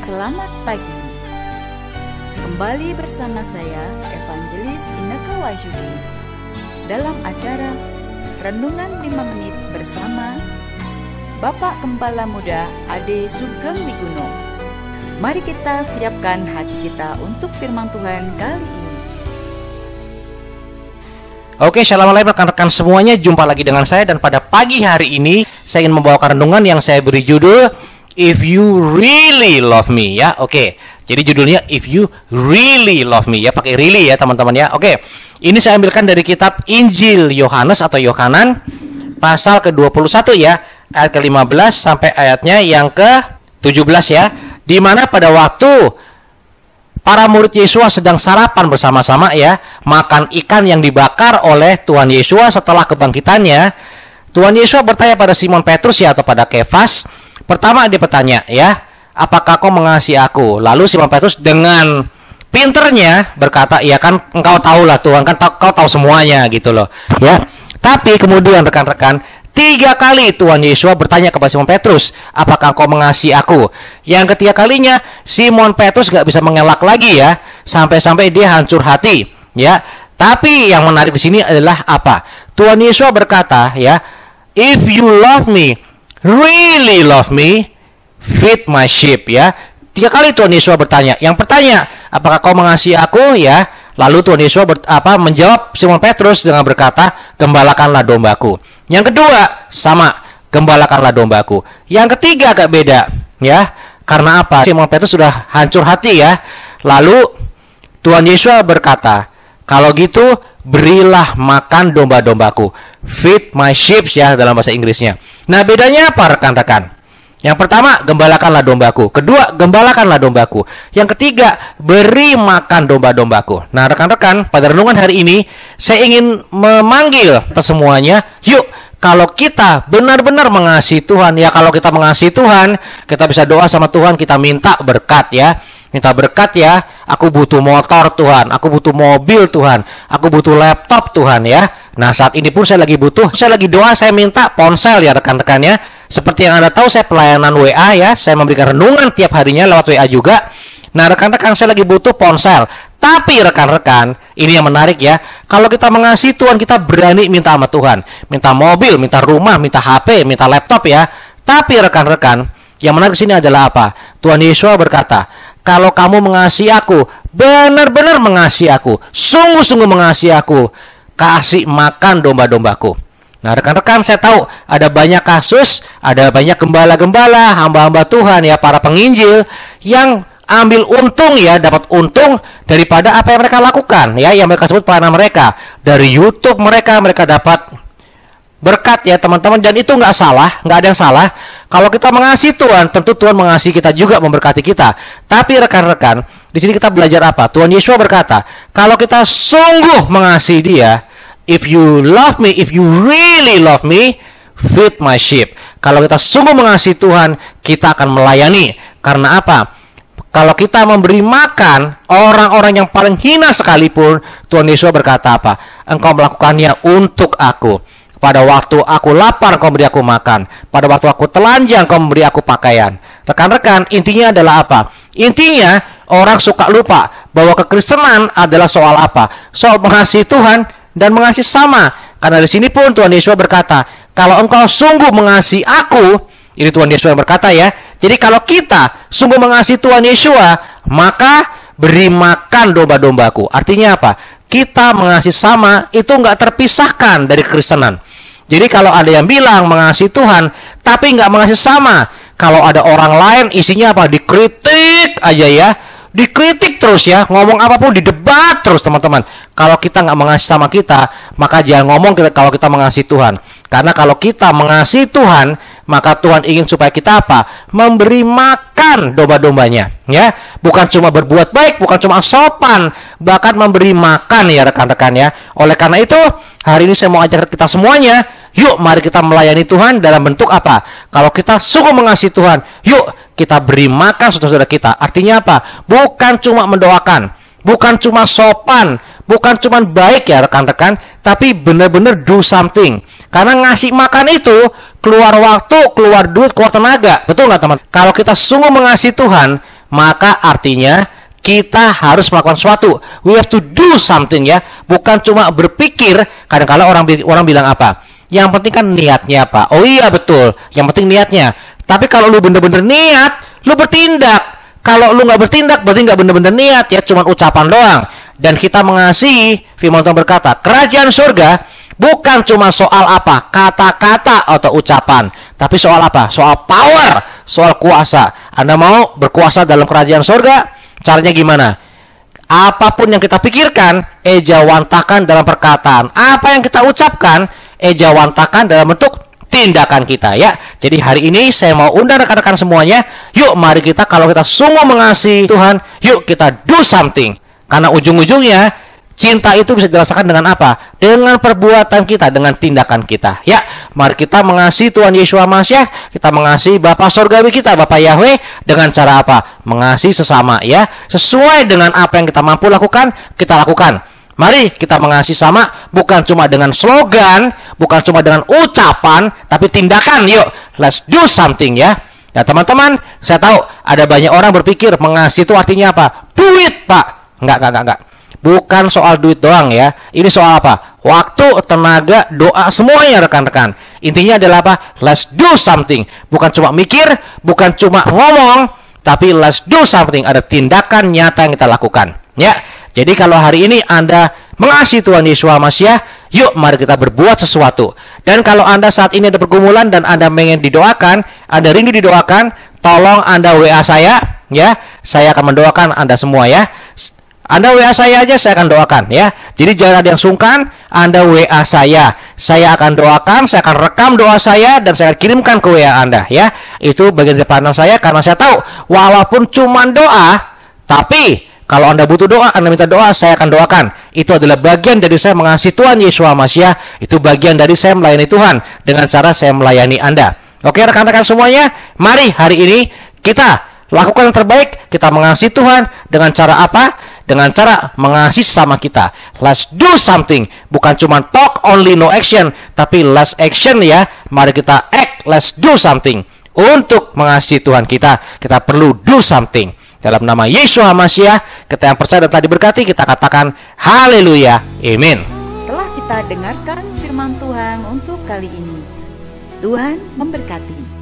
Selamat pagi. Kembali bersama saya Evangelis Inneke Wahyudi dalam acara Renungan 5 Menit bersama Bapak Gembala Muda Ade Sugeng Wiguno. Mari kita siapkan hati kita untuk firman Tuhan kali ini. Oke, shalom alaikum rekan-rekan semuanya. Jumpa lagi dengan saya, dan pada pagi hari ini saya ingin membawakan renungan yang saya beri judul If You Really Love Me, ya. Oke, jadi judulnya If You Really Love Me, ya, pakai really ya teman-teman, ya. Oke, ini saya ambilkan dari kitab Injil Yohanes atau Yohanan pasal ke-21, ya, ayat ke-15 sampai ayatnya yang ke-17, ya, di mana pada waktu para murid Yesus sedang sarapan bersama-sama, ya, makan ikan yang dibakar oleh Tuhan Yesus setelah kebangkitannya. Tuhan Yesus bertanya pada Simon Petrus, ya, atau pada Kefas. Pertama dia bertanya, ya, apakah kau mengasihi aku? Lalu Simon Petrus dengan pinternya berkata, ya kan engkau tahulah Tuhan, kan kau tahu semuanya gitu loh, ya. Tapi kemudian rekan-rekan, 3 kali Tuhan Yesus bertanya kepada Simon Petrus, apakah kau mengasihi aku? Yang ketiga kalinya Simon Petrus gak bisa mengelak lagi, ya, sampai-sampai dia hancur hati, ya. Tapi yang menarik di sini adalah apa? Tuhan Yesus berkata, ya, if you love me, really love me, feed my sheep, ya. 3 kali Tuhan Yesus bertanya. Yang pertanya, apakah kau mengasihi aku, ya? Lalu Tuhan Yesus menjawab Simon Petrus dengan berkata, gembalakanlah dombaku. Yang kedua, sama, gembalakanlah dombaku. Yang ketiga agak beda, ya. Karena apa? Simon Petrus sudah hancur hati, ya. Lalu Tuhan Yesus berkata, kalau gitu berilah makan domba-dombaku. Feed my sheep, ya, dalam bahasa Inggrisnya. Nah, bedanya apa rekan-rekan? Yang pertama, gembalakanlah dombaku. Kedua, gembalakanlah dombaku. Yang ketiga, beri makan domba-dombaku. Nah, rekan-rekan, pada renungan hari ini saya ingin memanggil kita semuanya. Yuk, kalau kita benar-benar mengasihi Tuhan, ya, kalau kita mengasihi Tuhan, kita bisa doa sama Tuhan, kita minta berkat, ya. Minta berkat, ya. Aku butuh motor Tuhan, aku butuh mobil Tuhan, aku butuh laptop Tuhan, ya. Nah, saat ini pun saya lagi butuh, saya lagi doa, saya minta ponsel, ya rekan-rekan, ya. Seperti yang Anda tahu, saya pelayanan WA, ya. Saya memberikan renungan tiap harinya lewat WA juga. Nah, rekan-rekan, saya lagi butuh ponsel. Tapi rekan-rekan, ini yang menarik, ya. Kalau kita mengasihi Tuhan, kita berani minta sama Tuhan. Minta mobil, minta rumah, minta HP, minta laptop, ya. Tapi rekan-rekan, yang menarik di sini adalah apa? Tuhan Yesus berkata, kalau kamu mengasihi aku, benar-benar mengasihi aku, sungguh-sungguh mengasihi aku, kasih makan domba-dombaku. Nah, rekan-rekan, saya tahu ada banyak kasus, ada banyak gembala-gembala, hamba-hamba Tuhan, ya, para penginjil yang ambil untung, ya, dapat untung daripada apa yang mereka lakukan, ya, yang mereka sebut pelayanan mereka. Dari YouTube mereka dapat berkat, ya teman-teman, dan itu nggak salah, nggak ada yang salah. Kalau kita mengasihi Tuhan, tentu Tuhan mengasihi kita juga, memberkati kita. Tapi rekan-rekan, di sini kita belajar apa? Tuhan Yesus berkata, kalau kita sungguh mengasihi Dia, if you love me, if you really love me, feed my sheep. Kalau kita sungguh mengasihi Tuhan, kita akan melayani. Karena apa? Kalau kita memberi makan orang-orang yang paling hina sekalipun, Tuhan Yesus berkata apa? Engkau melakukannya untuk aku. Pada waktu aku lapar, kau beri aku makan. Pada waktu aku telanjang, kau memberi aku pakaian. Rekan-rekan, intinya adalah apa? Intinya, orang suka lupa bahwa kekristenan adalah soal apa? Soal mengasihi Tuhan dan mengasihi sama. Karena di sini pun Tuhan Yesus berkata, kalau engkau sungguh mengasihi aku, ini Tuhan Yesus yang berkata, ya. Jadi kalau kita sungguh mengasihi Tuhan Yesus, maka beri makan domba-dombaku. Artinya apa? Kita mengasihi sama, itu nggak terpisahkan dari kekristenan. Jadi kalau ada yang bilang mengasihi Tuhan, tapi nggak mengasihi sama, kalau ada orang lain isinya apa? Dikritik aja, ya. Dikritik terus, ya. Ngomong apapun didebat terus, teman-teman. Kalau kita nggak mengasihi sama kita, maka jangan ngomong kalau kita mengasihi Tuhan. Karena kalau kita mengasihi Tuhan, maka Tuhan ingin supaya kita apa? Memberi makan domba-dombanya, ya. Bukan cuma berbuat baik, bukan cuma sopan, bahkan memberi makan, ya rekan-rekan, ya. Oleh karena itu, hari ini saya mau ajak kita semuanya, yuk mari kita melayani Tuhan dalam bentuk apa? Kalau kita sungguh mengasihi Tuhan, yuk kita beri makan saudara-saudara kita. Artinya apa? Bukan cuma mendoakan, bukan cuma sopan, bukan cuma baik, ya rekan-rekan, tapi benar-benar do something. Karena ngasih makan itu keluar waktu, keluar duit, keluar tenaga. Betul nggak teman? Kalau kita sungguh mengasihi Tuhan, maka artinya kita harus melakukan sesuatu. We have to do something ya, bukan cuma berpikir. Kadang-kadang orang bilang apa? Yang penting kan niatnya, Pak. Oh iya betul, yang penting niatnya. Tapi kalau lu bener-bener niat, lu bertindak. Kalau lu nggak bertindak, berarti nggak bener-bener niat ya, cuma ucapan doang. Dan kita mengasihi, firman Tuhan berkata, kerajaan surga bukan cuma soal apa? Kata-kata atau ucapan. Tapi soal apa? Soal power, soal kuasa. Anda mau berkuasa dalam kerajaan surga? Caranya gimana? Apapun yang kita pikirkan, ejawantakan dalam perkataan. Apa yang kita ucapkan, ejawantakan dalam bentuk tindakan kita ya. Jadi hari ini saya mau undang rekan-rekan semuanya, yuk mari kita, kalau kita sungguh mengasihi Tuhan, yuk kita do something. Karena ujung-ujungnya cinta itu bisa dirasakan dengan apa? Dengan perbuatan kita, dengan tindakan kita. Ya, mari kita mengasihi Tuhan Yeshua Mashiach, kita mengasihi Bapa Surgawi kita, Bapa Yahweh, dengan cara apa? Mengasihi sesama ya. Sesuai dengan apa yang kita mampu lakukan, kita lakukan. Mari kita mengasihi sama, bukan cuma dengan slogan, bukan cuma dengan ucapan, tapi tindakan. Yuk, let's do something ya. Ya teman-teman, saya tahu ada banyak orang berpikir mengasihi itu artinya apa? Duit, Pak. Enggak. Bukan soal duit doang ya. Ini soal apa? Waktu, tenaga, doa, semuanya rekan-rekan. Intinya adalah apa? Let's do something. Bukan cuma mikir, bukan cuma ngomong, tapi let's do something. Ada tindakan nyata yang kita lakukan. Ya. Jadi kalau hari ini Anda mengasihi Tuhan Yeshua Mashiach, yuk mari kita berbuat sesuatu. Dan kalau Anda saat ini ada pergumulan dan Anda ingin didoakan, Anda rindu didoakan, tolong Anda WA saya ya. Saya akan mendoakan Anda semua ya. Anda WA saya aja, saya akan doakan ya. Jadi jangan ada yang sungkan, Anda WA saya akan doakan, saya akan rekam doa saya dan saya akan kirimkan ke WA Anda ya. Itu bagian dari peranan saya, karena saya tahu walaupun cuma doa, tapi kalau Anda butuh doa, Anda minta doa, saya akan doakan. Itu adalah bagian dari saya mengasihi Tuhan Yeshua Mashiach. Itu bagian dari saya melayani Tuhan dengan cara saya melayani Anda. Oke rekan-rekan semuanya, mari hari ini kita lakukan yang terbaik. Kita mengasihi Tuhan dengan cara apa? Dengan cara mengasihi sama kita. Let's do something. Bukan cuma talk only, no action, tapi let's action ya. Mari kita act, let's do something. Untuk mengasihi Tuhan kita perlu do something. Dalam nama Yeshua Mashiach, kita yang percaya dan telah diberkati, kita katakan haleluya, amin. Telah kita dengarkan firman Tuhan untuk kali ini. Tuhan memberkati.